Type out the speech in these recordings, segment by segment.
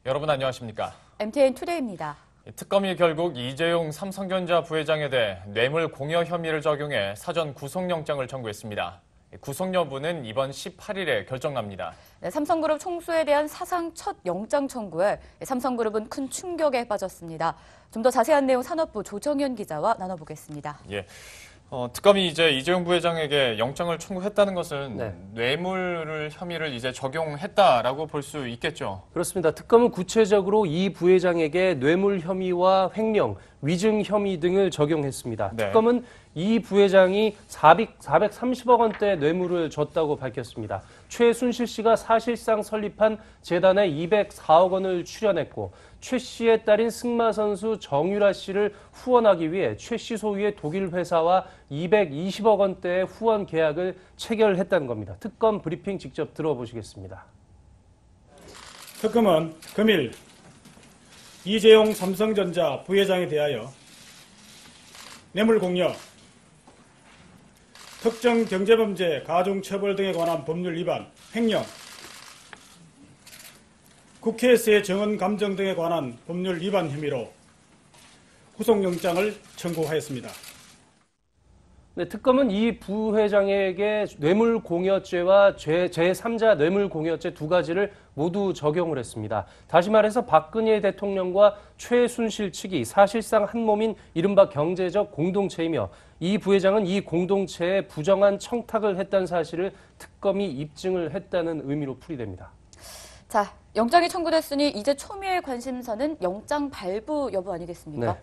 여러분 안녕하십니까? MTN 투데이입니다. 특검이 결국 이재용 삼성전자 부회장에 대해 뇌물 공여 혐의를 적용해 사전 구속영장을 청구했습니다. 구속 여부는 이번 18일에 결정납니다. 네, 삼성그룹 총수에 대한 사상 첫 영장 청구에 삼성그룹은 큰 충격에 빠졌습니다. 좀 더 자세한 내용 산업부 조정현 기자와 나눠보겠습니다. 특검이 이제 이재용 부회장에게 영장을 청구했다는 것은 뇌물 혐의를 이제 적용했다라고 볼 수 있겠죠. 그렇습니다. 특검은 구체적으로 이 부회장에게 뇌물 혐의와 횡령, 위증 혐의 등을 적용했습니다. 네. 특검은 이 부회장이 430억 원대의 뇌물을 줬다고 밝혔습니다. 최순실 씨가 사실상 설립한 재단에 204억 원을 출연했고 최 씨의 딸인 승마 선수 정유라 씨를 후원하기 위해 최 씨 소유의 독일 회사와 220억 원대의 후원 계약을 체결했다는 겁니다. 특검 브리핑 직접 들어보시겠습니다. 특검은 금일 이재용 삼성전자 부회장에 대하여 뇌물 공여, 특정 경제범죄 가중처벌 등에 관한 법률 위반, 횡령, 국회에서의 정언 감정 등에 관한 법률 위반 혐의로 구속영장을 청구하였습니다. 네, 특검은 이 부회장에게 뇌물공여죄와 제3자 뇌물공여죄 두 가지를 모두 적용을 했습니다. 다시 말해서 박근혜 대통령과 최순실 측이 사실상 한 몸인 이른바 경제적 공동체이며 이 부회장은 이 공동체에 부정한 청탁을 했다는 사실을 특검이 입증을 했다는 의미로 풀이됩니다. 자, 영장이 청구됐으니 이제 초미의 관심사는 영장 발부 여부 아니겠습니까? 네.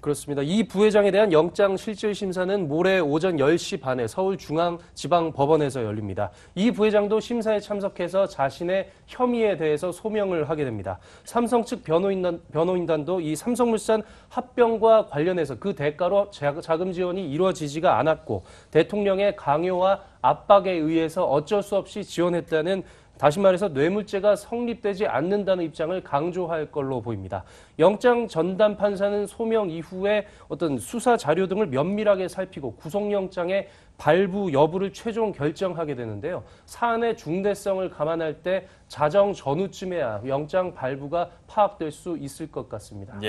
그렇습니다. 이 부회장에 대한 영장 실질 심사는 모레 오전 10시 반에 서울중앙지방법원에서 열립니다. 이 부회장도 심사에 참석해서 자신의 혐의에 대해서 소명을 하게 됩니다. 삼성 측 변호인단도 이 삼성물산 합병과 관련해서 그 대가로 자금 지원이 이루어지지가 않았고 대통령의 강요와 압박에 의해서 어쩔 수 없이 지원했다는, 다시 말해서 뇌물죄가 성립되지 않는다는 입장을 강조할 걸로 보입니다. 영장 전담 판사는 소명 이후에 어떤 수사 자료 등을 면밀하게 살피고 구속영장의 발부 여부를 최종 결정하게 되는데요. 사안의 중대성을 감안할 때 자정 전후쯤에야 영장 발부가 파악될 수 있을 것 같습니다.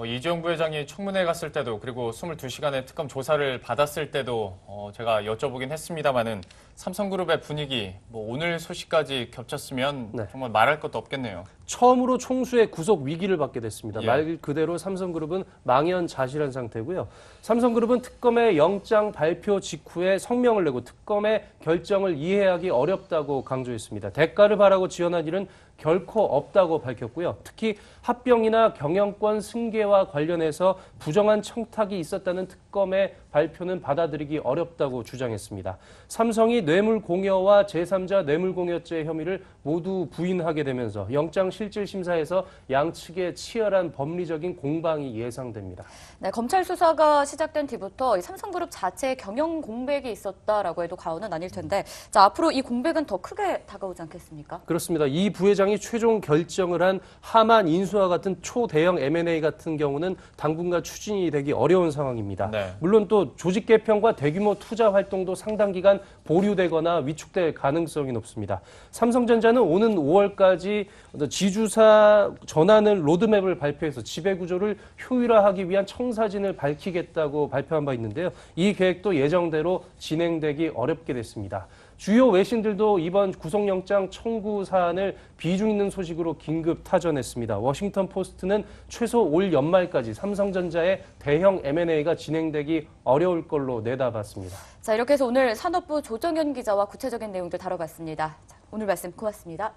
이재용 부회장이 청문회 갔을 때도 그리고 22시간의 특검 조사를 받았을 때도 제가 여쭤보긴 했습니다마는 삼성그룹의 분위기, 오늘 소식까지 겹쳤으면 정말 말할 것도 없겠네요. 처음으로 총수의 구속 위기를 받게 됐습니다. 말 그대로 삼성그룹은 망연자실한 상태고요. 삼성그룹은 특검의 영장 발표 직후에 성명을 내고 특검의 결정을 이해하기 어렵다고 강조했습니다. 대가를 바라고 지원한 일은 결코 없다고 밝혔고요. 특히 합병이나 경영권 승계와 관련해서 부정한 청탁이 있었다는 특검의 발표는 받아들이기 어렵다고 주장했습니다. 삼성이 뇌물 공여와 제3자 뇌물 공여죄 혐의를 모두 부인하게 되면서 영장 실질 심사에서 양측의 치열한 법리적인 공방이 예상됩니다. 네, 검찰 수사가 시작된 뒤부터 삼성그룹 자체의 경영 공백이 있었다라고 해도 과언은 아닐 텐데, 자, 앞으로 이 공백은 더 크게 다가오지 않겠습니까? 그렇습니다. 이 부회장이 최종 결정을 한 하만 인수와 같은 초대형 M&A 같은 경우는 당분간 추진이 되기 어려운 상황입니다. 물론 또 조직 개편과 대규모 투자 활동도 상당 기간 보류되거나 위축될 가능성이 높습니다. 삼성전자는 오는 5월까지 지주사 전환을 로드맵을 발표해서 지배구조를 효율화하기 위한 청사진을 밝히겠다고 발표한 바 있는데요. 이 계획도 예정대로 진행되기 어렵게 됐습니다. 주요 외신들도 이번 구속영장 청구 사안을 비중 있는 소식으로 긴급 타전했습니다. 워싱턴 포스트는 최소 올 연말까지 삼성전자의 대형 M&A가 진행되기 어려울 걸로 내다봤습니다. 자, 이렇게 해서 오늘 산업부 조정현 기자와 구체적인 내용들 다뤄봤습니다. 자, 오늘 말씀 고맙습니다.